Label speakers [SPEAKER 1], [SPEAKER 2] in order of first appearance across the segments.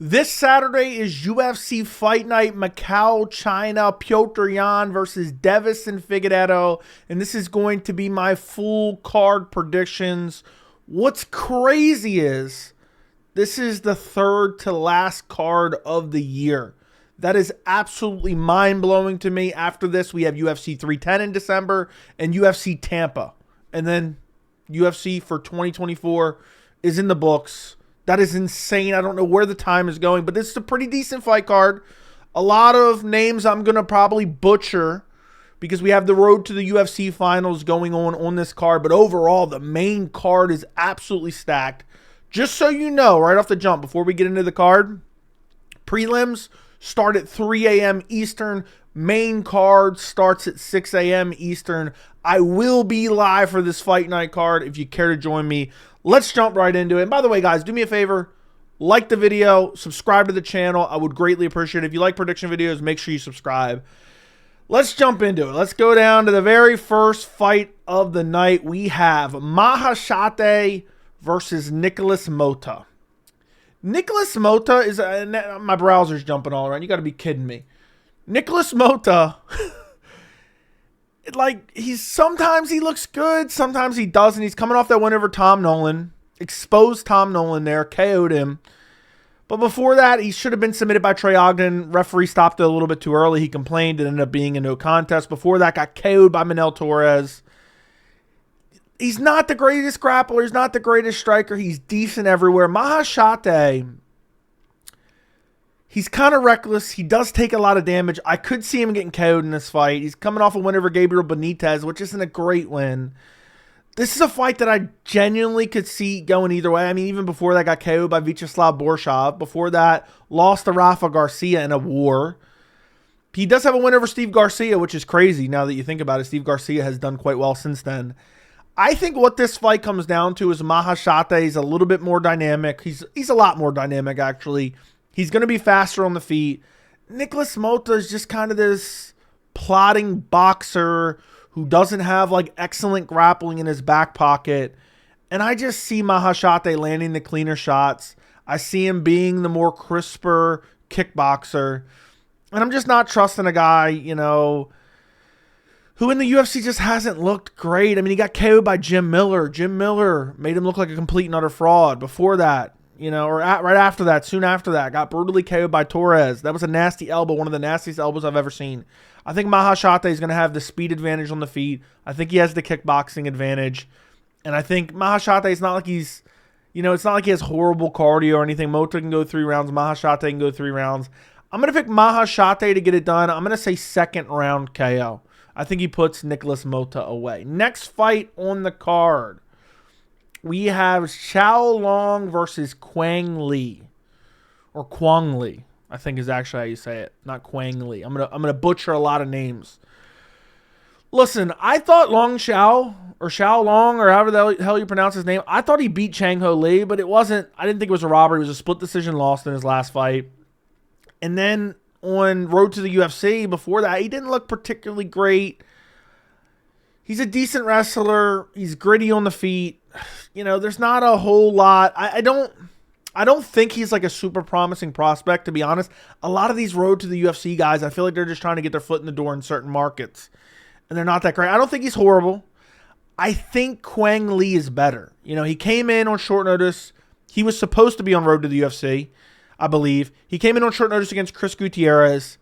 [SPEAKER 1] This Saturday is UFC Fight Night, Macau, China, Petr Yan versus Deiveson Figueiredo, and this is going to be my full card predictions. What's crazy is this is the third to last card of the year. That is absolutely mind-blowing to me. After this, we have UFC 310 in December and UFC Tampa. And then UFC for 2024 is in the books. That is insane. I don't know where the time is going, but this is a pretty decent fight card. A lot of names I'm going to probably butcher because we have the road to the UFC finals going on this card. But overall, the main card is absolutely stacked. Just so you know, right off the jump, before we get into the card, prelims start at 3 a.m. Eastern. Main card starts at 6 a.m. Eastern. I will be live for this fight night card if you care to join me. Let's jump right into it. And by the way, guys, do me a favor. Like the video. Subscribe to the channel. I would greatly appreciate it. If you like prediction videos, make sure you subscribe. Let's jump into it. Let's go down to the very first fight of the night. We have Hayisaer versus Nikolas Motta. Nikolas Motta is... my browser's jumping all around. You got to be kidding me. Nikolas Motta... sometimes he looks good, sometimes he doesn't. He's coming off that win over Tom Nolan. Exposed Tom Nolan there, KO'd him. But before that, he should have been submitted by Trey Ogden. Referee stopped it a little bit too early. He complained. It ended up being a no contest. Before that, got KO'd by Manel Torres. He's not the greatest grappler. He's not the greatest striker. He's decent everywhere. Hayisaer, he's kind of reckless. He does take a lot of damage. I could see him getting KO'd in this fight. He's coming off a win over Gabriel Benitez, which isn't a great win. This is a fight that I genuinely could see going either way. I mean, even before that, got KO'd by Vyacheslav Borshov. Before that, lost to Rafa Garcia in a war. He does have a win over Steve Garcia, which is crazy now that you think about it. Steve Garcia has done quite well since then. I think what this fight comes down to is Hayisaer is a little bit more dynamic. He's a lot more dynamic, actually. He's going to be faster on the feet. Nikolas Motta is just kind of this plodding boxer who doesn't have excellent grappling in his back pocket. And I just see Hayisaer landing the cleaner shots. I see him being the more crisper kickboxer. And I'm just not trusting a guy, who in the UFC just hasn't looked great. I mean, he got KO'd by Jim Miller. Jim Miller made him look like a complete and utter fraud. Before that, right after that, soon after that, got brutally KO'd by Torres. That was a nasty elbow, one of the nastiest elbows I've ever seen. I think Hayisaer is going to have the speed advantage on the feet. I think he has the kickboxing advantage. And I think Hayisaer is not like he's, it's not like he has horrible cardio or anything. Motta can go 3 rounds. Hayisaer can go 3 rounds. I'm going to pick Hayisaer to get it done. I'm going to say second round KO. I think he puts Nikolas Motta away. Next fight on the card. We have Xiaonan versus Quang Li. Or Quang Li, I think is actually how you say it. Not Quang Li. I'm gonna butcher a lot of names. Listen, I thought Long Xiao, or Xiao Long, or however the hell you pronounce his name, I thought he beat Chang Ho Lee, but it wasn't. I didn't think it was a robbery. It was a split decision loss in his last fight. And then on road to the UFC, before that, he didn't look particularly great. He's a decent wrestler. He's gritty on the feet. There's not a whole lot. I don't think he's like a super promising prospect, to be honest. A lot of these road to the UFC guys, I feel like they're just trying to get their foot in the door in certain markets. And they're not that great. I don't think he's horrible. I think Quang Li is better. He came in on short notice. He was supposed to be on road to the UFC, I believe. He came in on short notice against Chris Gutierrez.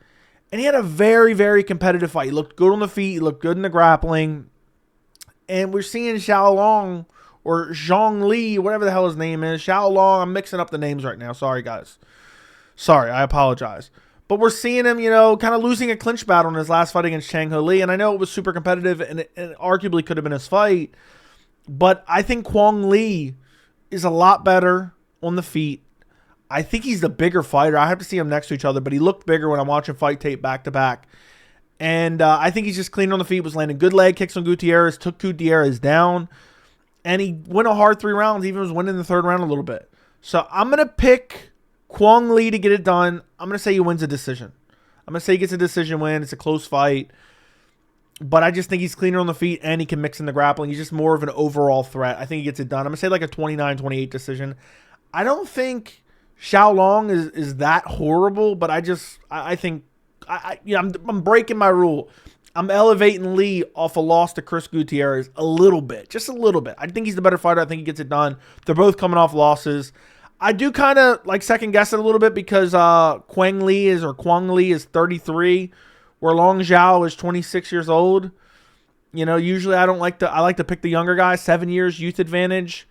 [SPEAKER 1] And he had a very, very competitive fight. He looked good on the feet. He looked good in the grappling. And we're seeing Xiao Long, or Zhang Li, whatever the hell his name is. Xiao Long, I'm mixing up the names right now. Sorry, guys. Sorry, I apologize. But we're seeing him, kind of losing a clinch battle in his last fight against Chang Ho Lee. And I know it was super competitive, and it arguably could have been his fight. But I think Quang Li is a lot better on the feet. I think he's the bigger fighter. I have to see them next to each other, but he looked bigger when I'm watching fight tape back to back. And I think he's just clean on the feet, was landing good leg kicks on Gutierrez, took Gutierrez down, and he went a hard 3 rounds, even was winning the 3rd round a little bit. So I'm going to pick Quang Li to get it done. I'm going to say he wins a decision. I'm going to say he gets a decision win. It's a close fight. But I just think he's cleaner on the feet, and he can mix in the grappling. He's just more of an overall threat. I think he gets it done. I'm going to say like a 29-28 decision. I don't think Xiaolong is that horrible, but I think I'm breaking my rule. I'm elevating Lee off a loss to Chris Gutierrez a little bit, just a little bit. I think he's the better fighter. I think he gets it done. They're both coming off losses. I do kind of like second guess it a little bit because Quang Lee is 33, where Long Zhao is 26 years old. You know, usually I like to pick the younger guy, 7 years youth advantage.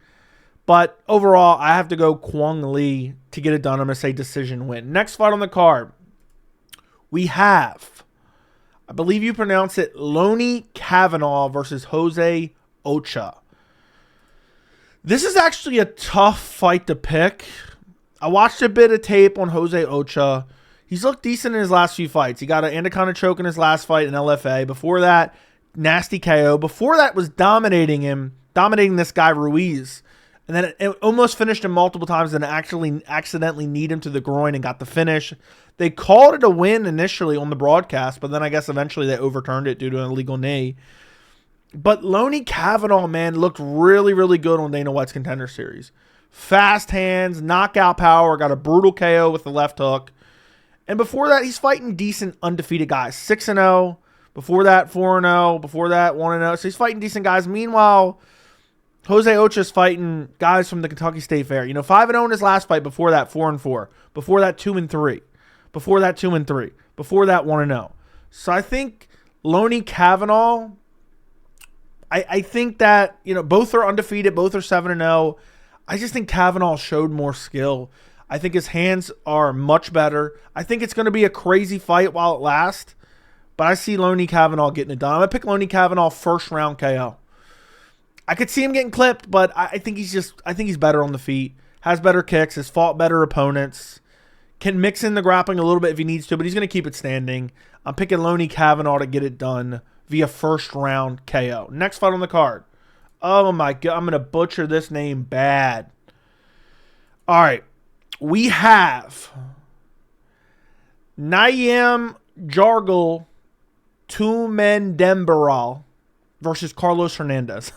[SPEAKER 1] But overall, I have to go Quang Lee to get it done. I'm going to say decision win. Next fight on the card, we have, I believe you pronounce it, Lonnie Kavanagh versus Jose Ochoa. This is actually a tough fight to pick. I watched a bit of tape on Jose Ochoa. He's looked decent in his last few fights. He got an anaconda choke in his last fight in LFA. Before that, nasty KO. Before that was dominating this guy Ruiz. And then it almost finished him multiple times and actually accidentally kneed him to the groin and got the finish. They called it a win initially on the broadcast, but then I guess eventually they overturned it due to an illegal knee. But Lonnie Kavanagh, man, looked really, really good on Dana White's Contender Series. Fast hands, knockout power, got a brutal KO with the left hook. And before that, he's fighting decent undefeated guys. 6-0. Before that, 4-0. Before that, 1-0. So he's fighting decent guys. Meanwhile, Jose Ochoa's fighting guys from the Kentucky State Fair. 5-0 in his last fight. Before that, 4-4. Before that, 2-3. Before that, 2-3. Before that, 1-0. So I think Lonnie Kavanagh, I think that, both are undefeated. Both are 7-0. I just think Kavanagh showed more skill. I think his hands are much better. I think it's going to be a crazy fight while it lasts. But I see Lonnie Kavanagh getting it done. I'm going to pick Lonnie Kavanagh first round KO. I could see him getting clipped, but I think he's better on the feet. Has better kicks. Has fought better opponents. Can mix in the grappling a little bit if he needs to, but he's going to keep it standing. I'm picking Lonnie Kavanagh to get it done via first round KO. Next fight on the card. Oh my God, I'm going to butcher this name bad. All right. We have Nayem Jargal Tumendemberel versus Carlos Hernandez.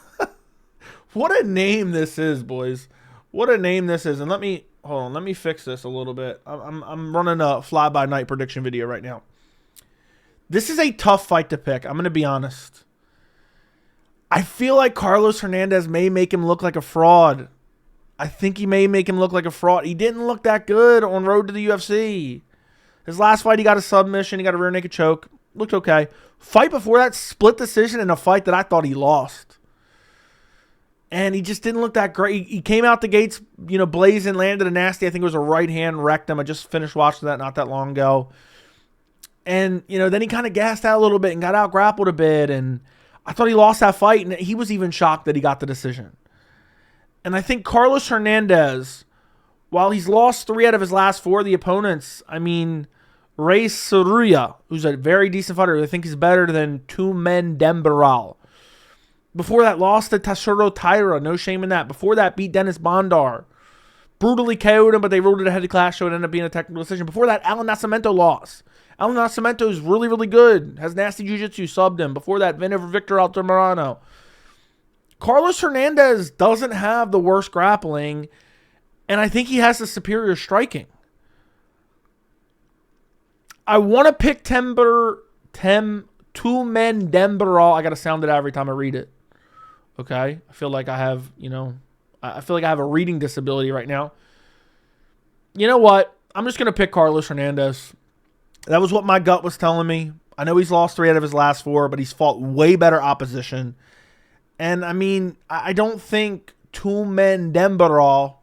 [SPEAKER 1] What a name this is, boys. What a name this is. And let me fix this a little bit. I'm running a fly-by-night prediction video right now. This is a tough fight to pick. I'm going to be honest. I feel like Carlos Hernandez may make him look like a fraud. I think he may make him look like a fraud. He didn't look that good on road to the UFC. His last fight, he got a submission. He got a rear naked choke. Looked okay. Fight before that, split decision in a fight that I thought he lost. And he just didn't look that great. He came out the gates, blazing, landed a nasty, I think it was a right hand, wrecked him. I just finished watching that not that long ago. And, then he kind of gassed out a little bit and got out grappled a bit. And I thought he lost that fight. And he was even shocked that he got the decision. And I think Carlos Hernandez, while he's lost 3 out of his last 4 of the opponents, Ray Saruya, who's a very decent fighter, I think he's better than Tumendemberel. Before that, lost to Tatsuro Taira. No shame in that. Before that, beat Dennis Bondar. Brutally KO'd him, but they ruled it a head clash, so it ended up being a technical decision. Before that, Alan Nascimento lost. Alan Nascimento is really, really good. Has nasty jiu-jitsu, subbed him. Before that, win over Victor Altamirano. Carlos Hernandez doesn't have the worst grappling, and I think he has the superior striking. I want to pick Tumendemberel. I got to sound it out every time I read it. Okay? I feel like I have, I feel like I have a reading disability right now. You know what? I'm just going to pick Carlos Hernandez. That was what my gut was telling me. I know he's lost 3 out of his last 4, but he's fought way better opposition. And, I don't think Tumendemberel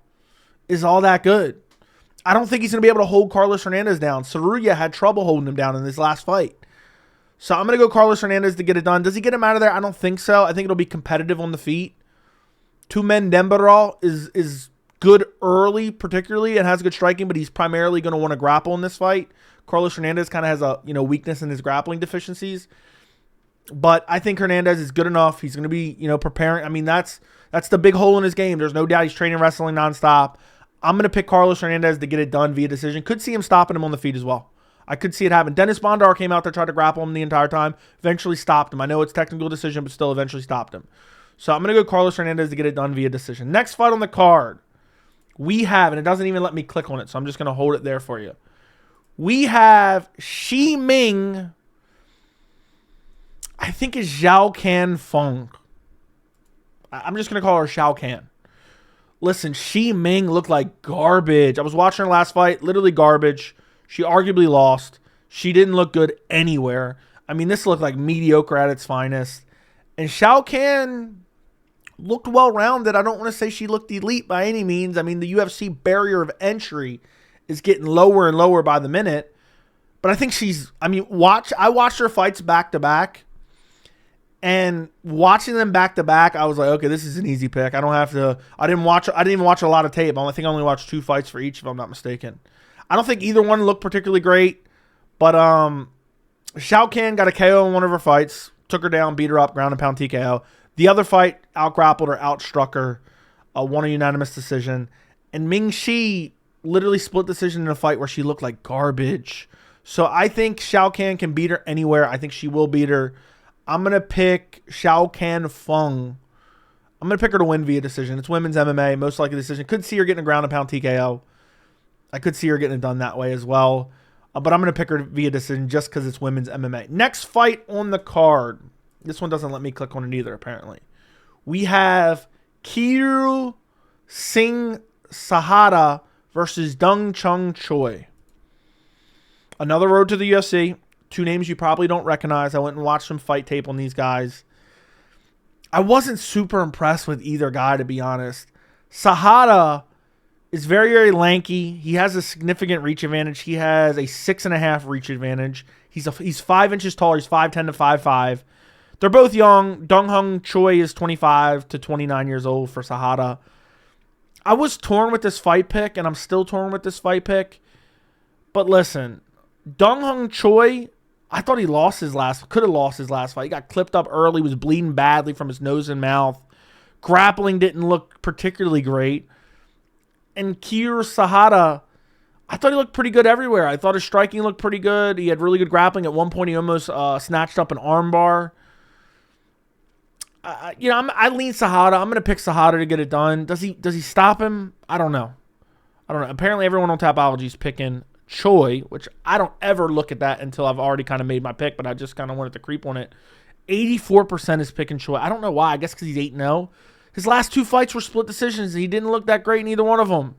[SPEAKER 1] is all that good. I don't think he's going to be able to hold Carlos Hernandez down. Saruya had trouble holding him down in his last fight. So I'm going to go Carlos Hernandez to get it done. Does he get him out of there? I don't think so. I think it'll be competitive on the feet. Tumendemberel is good early, particularly, and has good striking, but he's primarily going to want to grapple in this fight. Carlos Hernandez kind of has a weakness in his grappling deficiencies. But I think Hernandez is good enough. He's going to be preparing. That's the big hole in his game. There's no doubt he's training wrestling nonstop. I'm going to pick Carlos Hernandez to get it done via decision. Could see him stopping him on the feet as well. I could see it happen. Dennis Bondar came out there, tried to grapple him the entire time. Eventually stopped him. I know it's technical decision, but still eventually stopped him. So I'm going to go Carlos Hernandez to get it done via decision. Next fight on the card, we have, and it doesn't even let me click on it, so I'm just going to hold it there for you. We have Ming, I think is Xiaocan Feng. I'm just going to call her Xiaocan. Listen, Ming looked like garbage. I was watching her last fight, literally garbage. She arguably lost. She didn't look good anywhere. I mean, this looked like mediocre at its finest. And Xiaocan looked well-rounded. I don't want to say she looked elite by any means. I mean, the UFC barrier of entry is getting lower and lower by the minute. But I think I watched her fights back-to-back. And watching them back-to-back, I was like, okay, this is an easy pick. I didn't even watch a lot of tape. I think I only watched 2 fights for each, if I'm not mistaken. I don't think either one looked particularly great. But Xiaocan got a KO in one of her fights. Took her down, beat her up, ground and pound TKO. The other fight, out-grappled her, outstruck her, won a unanimous decision. And Ming literally split decision in a fight where she looked like garbage. So I think Xiaocan can beat her anywhere. I think she will beat her. I'm going to pick Xiaocan Feng. I'm going to pick her to win via decision. It's women's MMA, most likely decision. Could see her getting a ground and pound TKO. I could see her getting it done that way as well. But I'm going to pick her via decision just because it's women's MMA. Next fight on the card. This one doesn't let me click on it either, apparently. We have Kiru Sahota versus Chung Choi. Another road to the UFC. 2 names you probably don't recognize. I went and watched some fight tape on these guys. I wasn't super impressed with either guy, to be honest. Sahota is very, very lanky. He has a significant reach advantage. He has a 6.5 reach advantage. He's 5 inches taller. He's 5'10" to 5'5". They're both young. Chung Choi is 25 to 29 years old for Sahota. I was torn with this fight pick, and I'm still torn with this fight pick. But listen, Chung Choi, I thought he could have lost his last fight. He got clipped up early, was bleeding badly from his nose and mouth. Grappling didn't look particularly great. And Kiru Sahota, I thought he looked pretty good everywhere. I thought his striking looked pretty good. He had really good grappling. At one point, he almost snatched up an armbar. I lean Sahota. I'm going to pick Sahota to get it done. Does he stop him? I don't know. Apparently, everyone on Tapology is picking Choi, which I don't ever look at that until I've already kind of made my pick, but I just kind of wanted to creep on it. 84% is picking Choi. I don't know why. I guess because he's 8-0. His last 2 fights were split decisions. He didn't look that great in either one of them.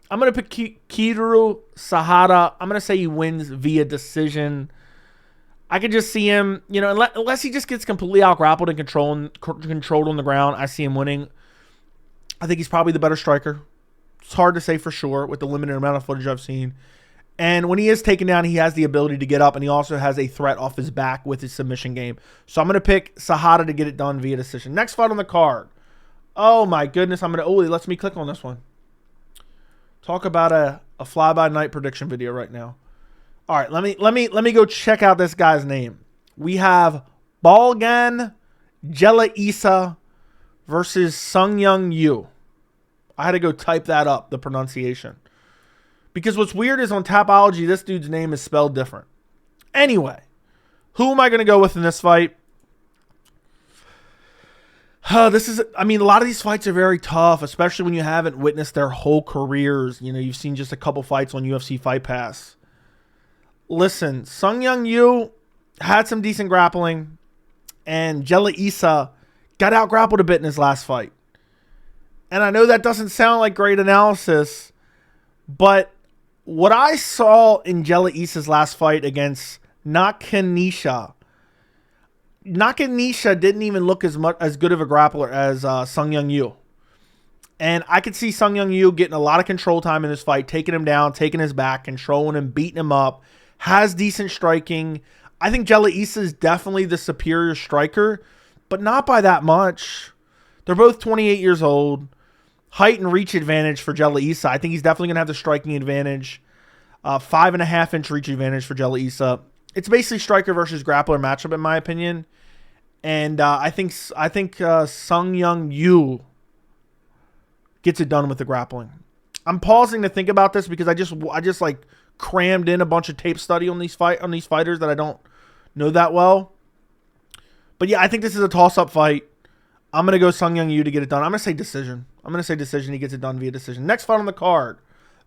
[SPEAKER 1] I'm going to pick Kiru Sahota. I'm going to say he wins via decision. I could just see him, unless he just gets completely out-grappled and controlled on the ground, I see him winning. I think he's probably the better striker. It's hard to say for sure with the limited amount of footage I've seen. And when he is taken down, he has the ability to get up, and he also has a threat off his back with his submission game. So I'm going to pick Sahota to get it done via decision. Next fight on the card. Oh, my goodness. It lets me click on this one. Talk about a fly-by-night prediction video right now. All right, let me go check out this guy's name. We have Balgan Jela versus Sung Yu. I had to go type that up, the pronunciation. Because what's weird is on Tapology, this dude's name is spelled different. Anyway, who am I going to go with in this fight? A lot of these fights are very tough, especially when you haven't witnessed their whole careers. You've seen just a couple fights on UFC Fight Pass. Listen, Sung Yu had some decent grappling, and Jela got out-grappled a bit in his last fight. And I know that doesn't sound like great analysis, but what I saw in Jela last fight against Nakanisha didn't even look as good of a grappler as Sung Yu. And I could see Sung Yu getting a lot of control time in this fight, taking him down, taking his back, controlling him, beating him up, has decent striking. I think Jela is definitely the superior striker, but not by that much. They're both 28 years old. Height and reach advantage for Jela I think he's definitely going to have the striking advantage. 5.5-inch reach advantage for Jela It's basically striker versus grappler matchup, in my opinion. And I think Sung Yu gets it done with the grappling. I'm pausing to think about this because I just like crammed in a bunch of tape study on these fighters that I don't know that well. But yeah, I think this is a toss-up fight. I'm going to go Sung Young Yu to get it done. I'm going to say decision. He gets it done via decision. Next fight on the card.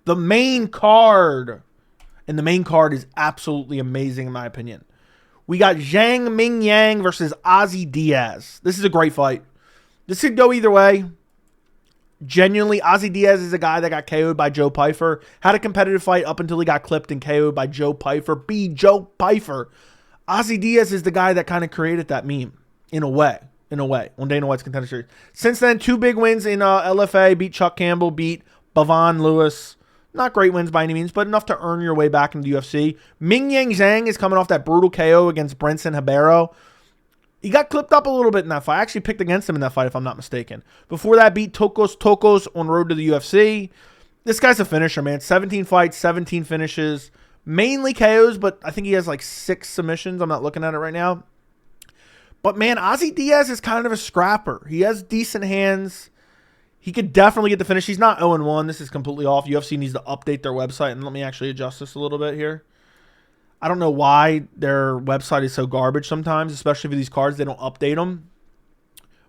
[SPEAKER 1] The main card. And the main card is absolutely amazing in my opinion. We got Zhang Mingyang versus Ozzy Diaz. This is a great fight. This could go either way. Genuinely, Ozzy Diaz is a guy that got KO'd by Joe Pyfer. Had a competitive fight up until he got clipped and KO'd by Joe Pyfer. Joe Pyfer. Ozzy Diaz is the guy that kind of created that meme. In a way, on Dana White's Contender Series. Since then, 2 big wins in LFA. Beat Chuck Campbell, beat Bavon Lewis. Not great wins by any means, but enough to earn your way back into the UFC. Mingyang Zhang is coming off that brutal KO against Brenson Ribeiro. He got clipped up a little bit in that fight. I actually picked against him in that fight, if I'm not mistaken. Before that, beat Tokos on road to the UFC. This guy's a finisher, man. 17 fights, 17 finishes. Mainly KOs, but I think he has like 6 submissions. I'm not looking at it right now. But, man, Ozzy Diaz is kind of a scrapper. He has decent hands. He could definitely get the finish. He's not 0-1. This is completely off. UFC needs to update their website. And let me actually adjust this a little bit here. I don't know why their website is so garbage sometimes, especially for these cards. They don't update them.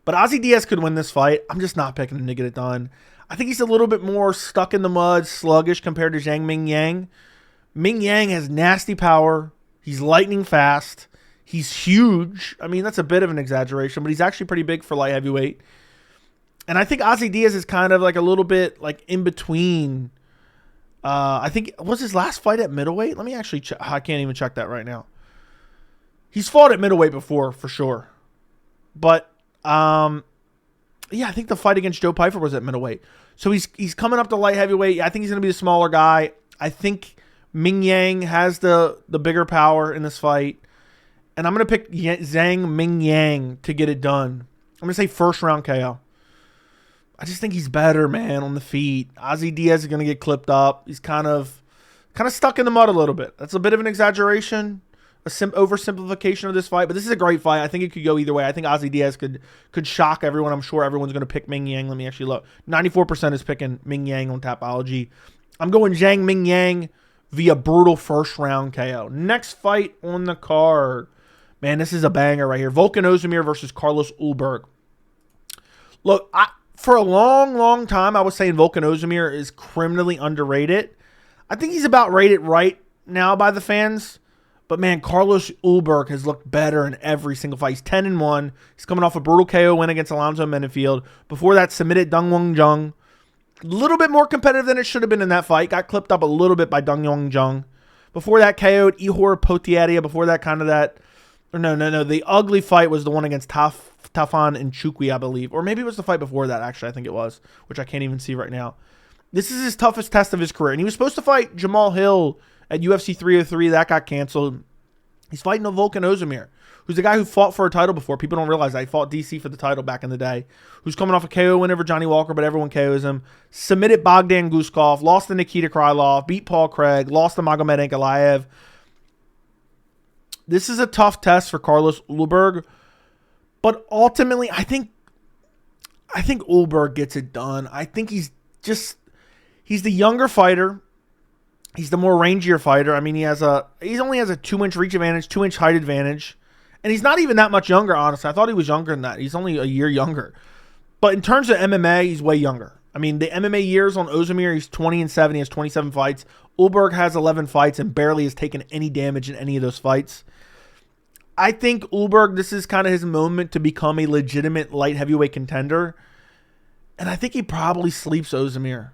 [SPEAKER 1] But Ozzy Diaz could win this fight. I'm just not picking him to get it done. I think he's a little bit more stuck in the mud, sluggish compared to Zhang Mingyang. Mingyang has nasty power. He's lightning fast. He's huge. I mean, that's a bit of an exaggeration, but he's actually pretty big for light heavyweight. And I think Ozzy Diaz is kind of like a little bit like in between. I think, was his last fight at middleweight? Let me actually check. I can't even check that right now. He's fought at middleweight before, for sure. But, yeah, I think the fight against Joe Pyfer was at middleweight. So he's coming up to light heavyweight. I think he's going to be the smaller guy. I think Mingyang has the bigger power in this fight. And I'm going to pick Zhang Mingyang to get it done. I'm going to say first round KO. I just think he's better, man, on the feet. Ozzy Diaz is going to get clipped up. He's kind of stuck in the mud a little bit. That's a bit of an exaggeration, oversimplification of this fight. But this is a great fight. I think it could go either way. I think Ozzy Diaz could shock everyone. I'm sure everyone's going to pick Mingyang. Let me actually look. 94% is picking Mingyang on Tapology. I'm going Zhang Mingyang via brutal first round KO. Next fight on the card. Man, this is a banger right here. Volkan Oezdemir versus Carlos Ulberg. Look, for a long, long time, I was saying Volkan Oezdemir is criminally underrated. I think he's about rated right now by the fans. But, man, Carlos Ulberg has looked better in every single fight. He's 10-1. He's coming off a brutal KO win against Alonzo Menefield. Before that, submitted Dongwon Jung. A little bit more competitive than it should have been in that fight. Got clipped up a little bit by Dongwon Jung. Before that, KO'd Ihor Potieria. Before that, kind of that... No. The ugly fight was the one against Tafan and Chukwi, I believe. Or maybe it was the fight before that, actually. I think it was, which I can't even see right now. This is his toughest test of his career. And he was supposed to fight Jamal Hill at UFC 303. That got canceled. He's fighting Volkan Oezdemir, who's the guy who fought for a title before. People don't realize that. He fought DC for the title back in the day. Who's coming off a KO win over Johnny Walker, but everyone KOs him. Submitted Bogdan Guskov. Lost to Nikita Krylov. Beat Paul Craig. Lost to Magomed Ankalaev. This is a tough test for Carlos Ulberg, but ultimately, I think Ulberg gets it done. I think he's the younger fighter. He's the more rangier fighter. I mean, he only has a 2-inch reach advantage, 2-inch height advantage, and he's not even that much younger, honestly. I thought he was younger than that. He's only a year younger. But in terms of MMA, he's way younger. I mean, the MMA years on Oezdemir, he's 20-7. He has 27 fights. Ulberg has 11 fights and barely has taken any damage in any of those fights. I think Ulberg, this is kind of his moment to become a legitimate light heavyweight contender. And I think he probably sleeps Oezdemir.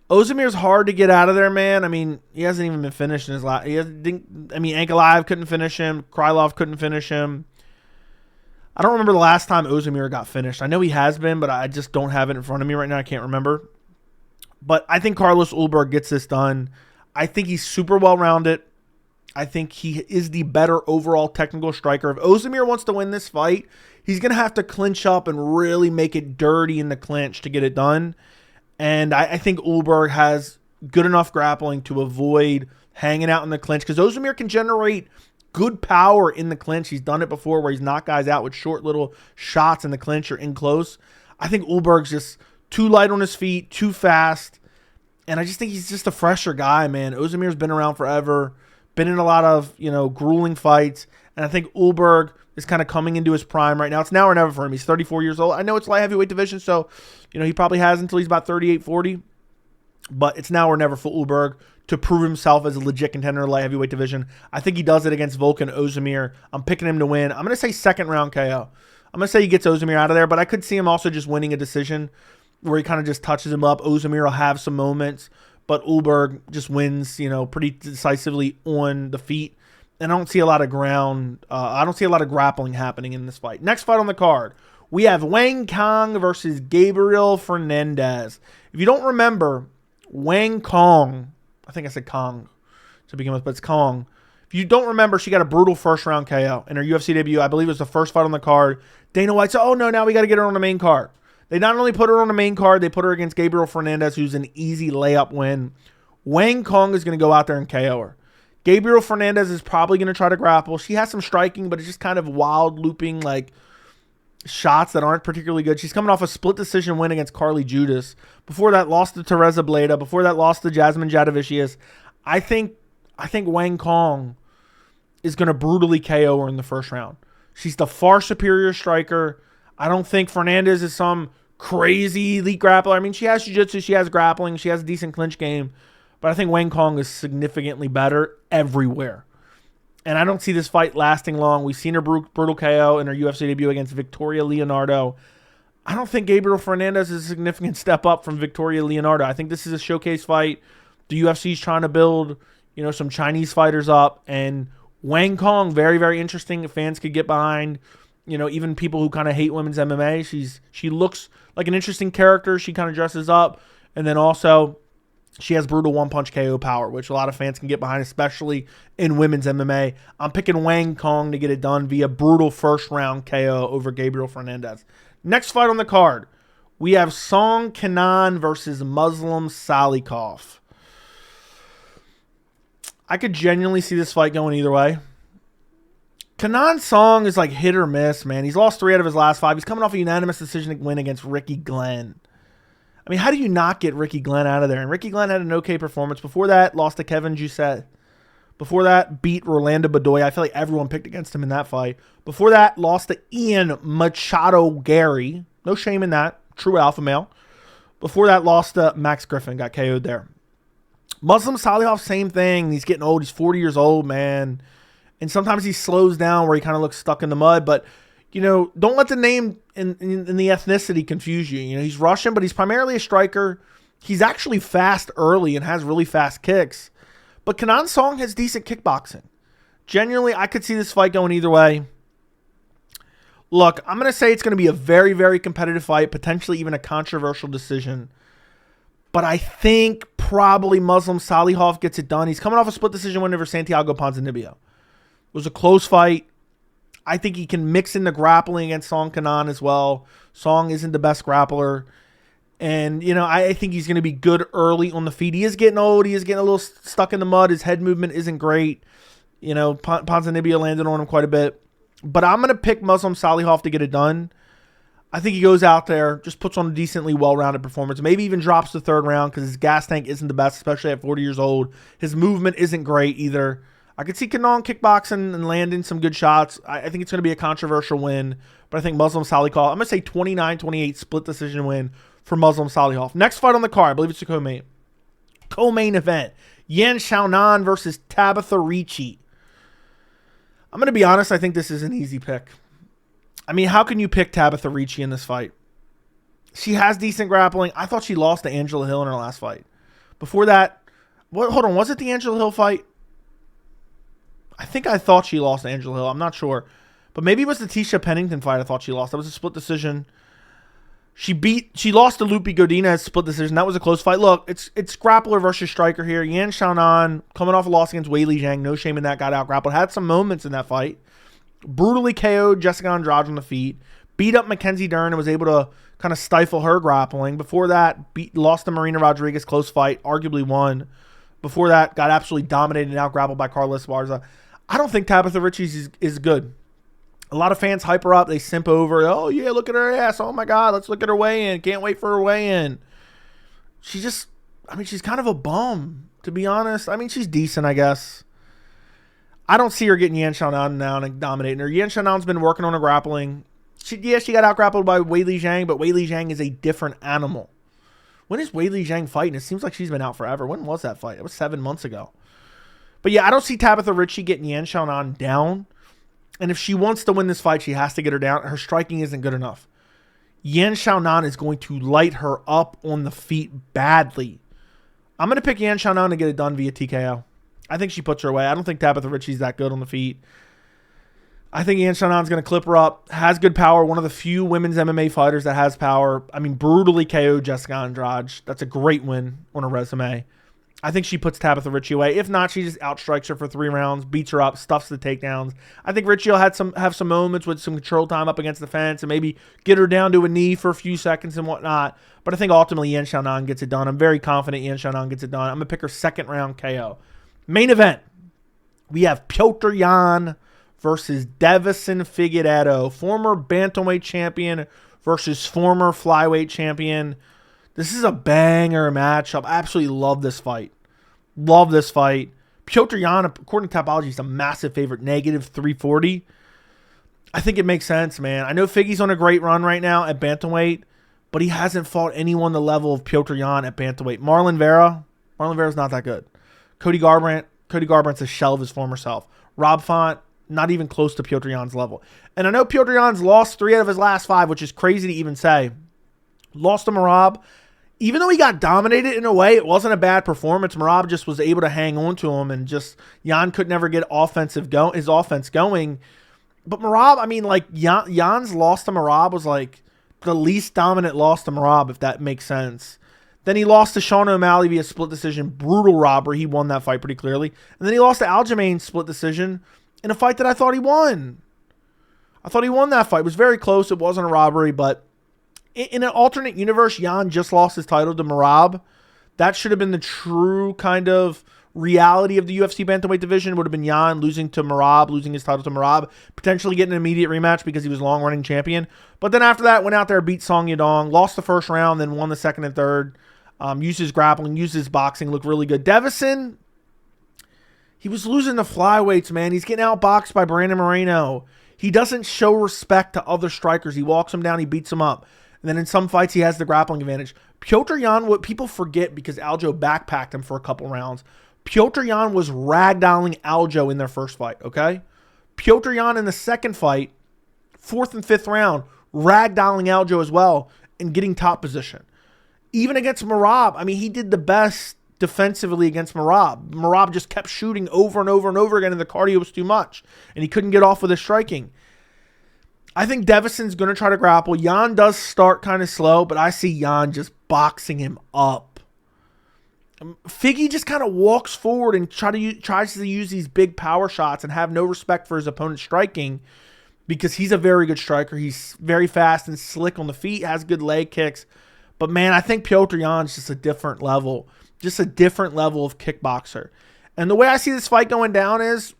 [SPEAKER 1] Ozdemir's hard to get out of there, man. I mean, he hasn't even been finished in his last... Ankalaev couldn't finish him. Krylov couldn't finish him. I don't remember the last time Oezdemir got finished. I know he has been, but I just don't have it in front of me right now. I can't remember. But I think Carlos Ulberg gets this done. I think he's super well-rounded. I think he is the better overall technical striker. If Oezdemir wants to win this fight, he's going to have to clinch up and really make it dirty in the clinch to get it done. And I think Ulberg has good enough grappling to avoid hanging out in the clinch, because Oezdemir can generate good power in the clinch. He's done it before where he's knocked guys out with short little shots in the clinch or in close. I think Ulberg's just too light on his feet, too fast. And I just think he's just a fresher guy, man. Ozdemir's been around forever. Been in a lot of, grueling fights. And I think Ulberg is kind of coming into his prime right now. It's now or never for him. He's 34 years old. I know it's light heavyweight division, so he probably has until he's about 38, 40. But it's now or never for Ulberg to prove himself as a legit contender in the light heavyweight division. I think he does it against Volkan Oezdemir. I'm picking him to win. I'm going to say second round KO. I'm going to say he gets Oezdemir out of there, but I could see him also just winning a decision where he kind of just touches him up. Oezdemir will have some moments, but Ulberg just wins, pretty decisively on the feet. And I don't see a lot of grappling happening in this fight. Next fight on the card, we have Wang Cong versus Gabriel Fernandes. If you don't remember, Cong, I think I said Kong to begin with, but it's Cong. If you don't remember, she got a brutal first round KO in her UFC debut. I believe it was the first fight on the card. Dana White said, oh no, now we got to get her on the main card. They not only put her on the main card, they put her against Gabriel Fernandes, who's an easy layup win. Wang Cong is going to go out there and KO her. Gabriel Fernandes is probably going to try to grapple. She has some striking, but it's just kind of wild looping shots that aren't particularly good. She's coming off a split decision win against Carly Judas. Before that, lost to Teresa Bleda. Before that, lost to Jasmine Jadavicius. I think Wang Cong is going to brutally KO her in the first round. She's the far superior striker. I don't think Fernandes is some crazy elite grappler. I mean, she has jiu-jitsu, she has grappling, she has a decent clinch game. But I think Wang Cong is significantly better everywhere. And I don't see this fight lasting long. We've seen her brutal KO in her UFC debut against Victoria Leonardo. I don't think Gabriel Fernandes is a significant step up from Victoria Leonardo. I think this is a showcase fight. The UFC is trying to build, some Chinese fighters up. And Wang Cong, very, very interesting. Fans could get behind. Even people who kind of hate women's MMA. She looks like an interesting character. She kind of dresses up. And then also, she has brutal one-punch KO power, which a lot of fans can get behind, especially in women's MMA. I'm picking Wang Cong to get it done via brutal first-round KO over Gabriel Fernandes. Next fight on the card, we have Song Kenan versus Muslim Salikhov. I could genuinely see this fight going either way. Kenan Song is hit or miss, man. He's lost 3 out of his last 5. He's coming off a unanimous decision win against Ricky Glenn. I mean, how do you not get Ricky Glenn out of there? And Ricky Glenn had an okay performance. Before that, lost to Kevin Jousset. Before that, beat Rolando Bedoya. I feel like everyone picked against him in that fight. Before that, lost to Ian Machado Gary. No shame in that. True alpha male. Before that, lost to Max Griffin. Got KO'd there. Muslim Salikhov, same thing. He's getting old. He's 40 years old, man. And sometimes he slows down where he kind of looks stuck in the mud. But, don't let the name in the ethnicity confuse you. He's Russian, but he's primarily a striker. He's actually fast early and has really fast kicks. But Kenan Song has decent kickboxing. Genuinely, I could see this fight going either way. Look, I'm going to say it's going to be a very, very competitive fight, potentially even a controversial decision. But I think probably Muslim Salikhov gets it done. He's coming off a split decision win over Santiago Ponzinibbio. It was a close fight. I think he can mix in the grappling against Song Kenan as well. Song isn't the best grappler. And, I think he's going to be good early on the feet. He is getting old. He is getting a little stuck in the mud. His head movement isn't great. Ponzinibbio landed on him quite a bit. But I'm going to pick Muslim Salikhov to get it done. I think he goes out there, just puts on a decently well-rounded performance. Maybe even drops the third round because his gas tank isn't the best, especially at 40 years old. His movement isn't great either. I could see Kenan kickboxing and landing some good shots. I think it's going to be a controversial win, but I think Muslim Salikhov, I'm going to say 29-28 split decision win for Muslim Salikhov. Next fight on the card, I believe it's a co-main event. Yan Xiaonan versus Tabitha Ricci. I'm going to be honest, I think this is an easy pick. I mean, how can you pick Tabitha Ricci in this fight? She has decent grappling. I thought she lost to Angela Hill in her last fight. Before that, hold on, was it the Angela Hill fight? I think I thought she lost to Angela Hill. I'm not sure. But maybe it was the Tisha Pennington fight I thought she lost. That was a split decision. She lost to Lupi Godinez split decision. That was a close fight. Look, it's grappler versus striker here. Yan Xiaonan coming off a loss against Weili Zhang. No shame in that. Got out grappled. Had some moments in that fight. Brutally KO'd Jessica Andrade on the feet. Beat up Mackenzie Dern and was able to kind of stifle her grappling. Before that, lost to Marina Rodriguez. Close fight. Arguably won. Before that, got absolutely dominated and out grappled by Carla Esparza. I don't think Tabitha Ricci is good. A lot of fans hype her up. They simp over. Oh, yeah, look at her ass. Oh, my God. Let's look at her weigh-in. Can't wait for her weigh-in. She's kind of a bum, to be honest. I mean, she's decent, I guess. I don't see her getting Yan Xiaonan now and dominating her. Yan Xiaonan's been working on her grappling. She got out-grappled by Weili Zhang, but Weili Zhang is a different animal. When is Weili Zhang fighting? It seems like she's been out forever. When was that fight? It was 7 months ago. But yeah, I don't see Tabitha Ritchie getting Yan Xiaonan down. And if she wants to win this fight, she has to get her down. Her striking isn't good enough. Yan Xiaonan is going to light her up on the feet badly. I'm going to pick Yan Xiaonan to get it done via TKO. I think she puts her away. I don't think Tabitha Ritchie's that good on the feet. I think Yan Xiaonan's going to clip her up. Has good power. One of the few women's MMA fighters that has power. I mean, brutally KO'd Jessica Andrade. That's a great win on her resume. I think she puts Tabitha Ritchie away. If not, she just outstrikes her for 3 rounds, beats her up, stuffs the takedowns. I think Ritchie will have some moments with some control time up against the fence and maybe get her down to a knee for a few seconds and whatnot. But I think ultimately Yan Xiaonan gets it done. I'm very confident Yan Xiaonan gets it done. I'm going to pick her 2nd round KO. Main event. We have Petr Yan versus Deiveson Figueiredo, former bantamweight champion versus former flyweight champion. This is a banger matchup. I absolutely love this fight. Love this fight. Petr Yan, according to Tapology, is a massive favorite, -340. I think it makes sense, man. I know Figgy's on a great run right now at bantamweight, but he hasn't fought anyone the level of Petr Yan at bantamweight. Marlon Vera's not that good. Cody Garbrandt's a shell of his former self. Rob Font, not even close to Petr Yan's level. And I know Petr Yan's lost 3 out of his last 5, which is crazy to even say. Lost to Merab. Even though he got dominated in a way, it wasn't a bad performance. Merab just was able to hang on to him, and just Yan could never get his offense going. But Merab, I mean, like, Yan's loss to Merab was like the least dominant loss to Merab, if that makes sense. Then he lost to Sean O'Malley via split decision. Brutal robbery. He won that fight pretty clearly. And then he lost to Aljamain split decision in a fight that I thought he won. I thought he won that fight. It was very close. It wasn't a robbery, but in an alternate universe, Yan just lost his title to Merab. That should have been the true kind of reality of the UFC bantamweight division. It would have been Yan losing to Merab, losing his title to Merab, potentially getting an immediate rematch because he was long-running champion. But then after that, went out there, beat Song Yadong, lost the 1st round, then won the 2nd and 3rd. Used his grappling, used his boxing, looked really good. Deiveson, he was losing to flyweights, man. He's getting outboxed by Brandon Moreno. He doesn't show respect to other strikers. He walks them down, he beats them up. And then in some fights, he has the grappling advantage. Petr Yan, what people forget because Aljo backpacked him for a couple rounds, Petr Yan was ragdolling Aljo in their first fight, okay? Petr Yan in the 2nd fight, 4th and 5th round, ragdolling Aljo as well and getting top position. Even against Merab, I mean, he did the best defensively against Merab. Merab just kept shooting over and over and over again, and the cardio was too much, and he couldn't get off with his striking. I think Deiveson's going to try to grapple. Yan does start kind of slow, but I see Yan just boxing him up. Figgy just kind of walks forward and tries to use these big power shots and have no respect for his opponent's striking because he's a very good striker. He's very fast and slick on the feet, has good leg kicks. But, man, I think Petr Yan's just a different level. Just a different level of kickboxer. And the way I see this fight going down is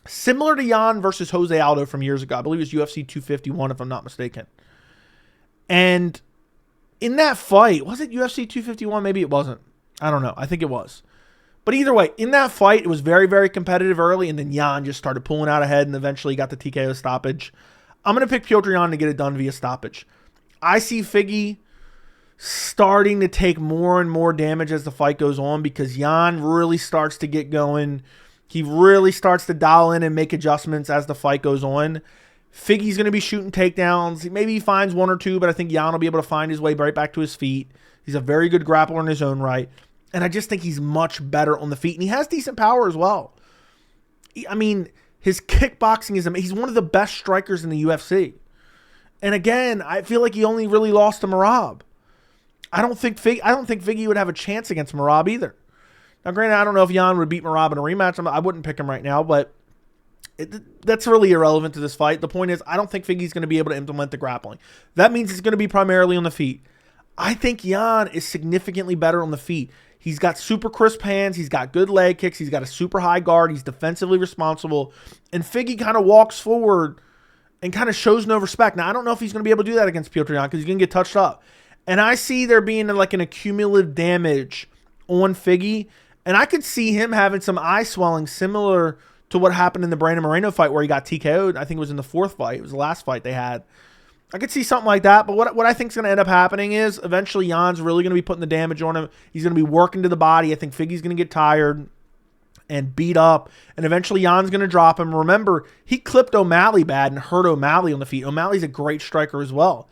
[SPEAKER 1] similar to Yan versus Jose Aldo from years ago. I believe it was UFC 251, if I'm not mistaken. And in that fight, was it UFC 251? Maybe it wasn't. I don't know. I think it was. But either way, in that fight, it was very, very competitive early, and then Yan just started pulling out ahead and eventually got the TKO stoppage. I'm going to pick Petr Yan to get it done via stoppage. I see Figgy starting to take more and more damage as the fight goes on because Yan really starts to get going. He really starts to dial in and make adjustments as the fight goes on. Figgy's going to be shooting takedowns. Maybe he finds 1 or 2, but I think Yan will be able to find his way right back to his feet. He's a very good grappler in his own right. And I just think he's much better on the feet. And he has decent power as well. I mean, his kickboxing is amazing. He's one of the best strikers in the UFC. And again, I feel like he only really lost to Merab. I don't think Figgy would have a chance against Merab either. Now, granted, I don't know if Yan would beat Merab in a rematch. I wouldn't pick him right now, but that's really irrelevant to this fight. The point is, I don't think Figgy's going to be able to implement the grappling. That means it's going to be primarily on the feet. I think Yan is significantly better on the feet. He's got super crisp hands. He's got good leg kicks. He's got a super high guard. He's defensively responsible. And Figgy kind of walks forward and kind of shows no respect. Now, I don't know if he's going to be able to do that against Petr Yan because he's going to get touched up. And I see there being like an accumulative damage on Figgy. And I could see him having some eye swelling similar to what happened in the Brandon Moreno fight where he got TKO'd. I think it was in the 4th fight. It was the last fight they had. I could see something like that, but what I think is going to end up happening is eventually Jan's really going to be putting the damage on him. He's going to be working to the body. I think Figgy's going to get tired and beat up, and eventually Jan's going to drop him. Remember, he clipped O'Malley bad and hurt O'Malley on the feet. O'Malley's a great striker as well.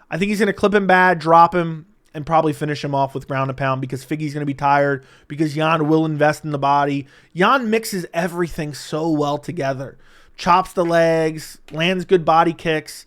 [SPEAKER 1] I think he's going to clip him bad, drop him, and probably finish him off with ground and pound because Figgy's going to be tired, because Jan will invest in the body. Jan mixes everything so well together. Chops the legs, lands good body kicks,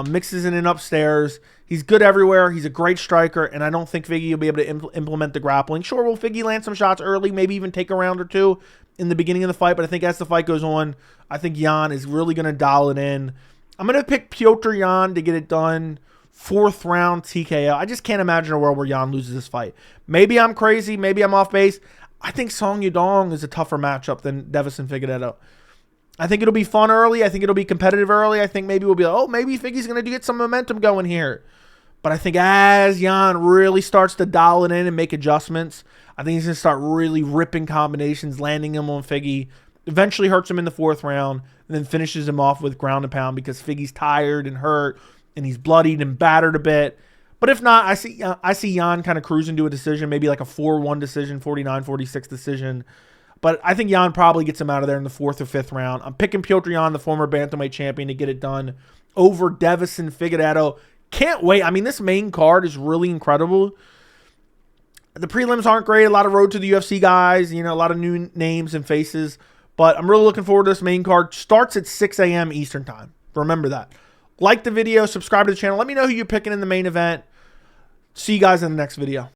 [SPEAKER 1] mixes it in upstairs. He's good everywhere. He's a great striker, and I don't think Figgy will be able to implement the grappling. Sure, will Figgy land some shots early, maybe even take a round or two in the beginning of the fight, but I think as the fight goes on, I think Jan is really going to dial it in. I'm going to pick Petr Yan to get it done. 4th round TKO. I just can't imagine a world where Jan loses this fight. Maybe I'm crazy. Maybe I'm off base. I think Song Yudong is a tougher matchup than Deiveson Figueiredo. I think it'll be fun early. I think it'll be competitive early. I think maybe we'll be like, oh, maybe Figgy's going to get some momentum going here. But I think as Jan really starts to dial it in and make adjustments, I think he's going to start really ripping combinations, landing them on Figgy, eventually hurts him in the 4th round, and then finishes him off with ground and pound because Figgy's tired and hurt, and he's bloodied and battered a bit. But if not, I see Jan kind of cruising to a decision, maybe like a 4-1 decision, 49-46 decision. But I think Jan probably gets him out of there in the 4th or 5th round. I'm picking Petr Yan, the former bantamweight champion, to get it done over Deiveson Figueiredo. Can't wait. I mean, this main card is really incredible. The prelims aren't great. A lot of road to the UFC guys, a lot of new names and faces. But I'm really looking forward to this main card. Starts at 6 a.m. Eastern time. Remember that. Like the video, subscribe to the channel. Let me know who you're picking in the main event. See you guys in the next video.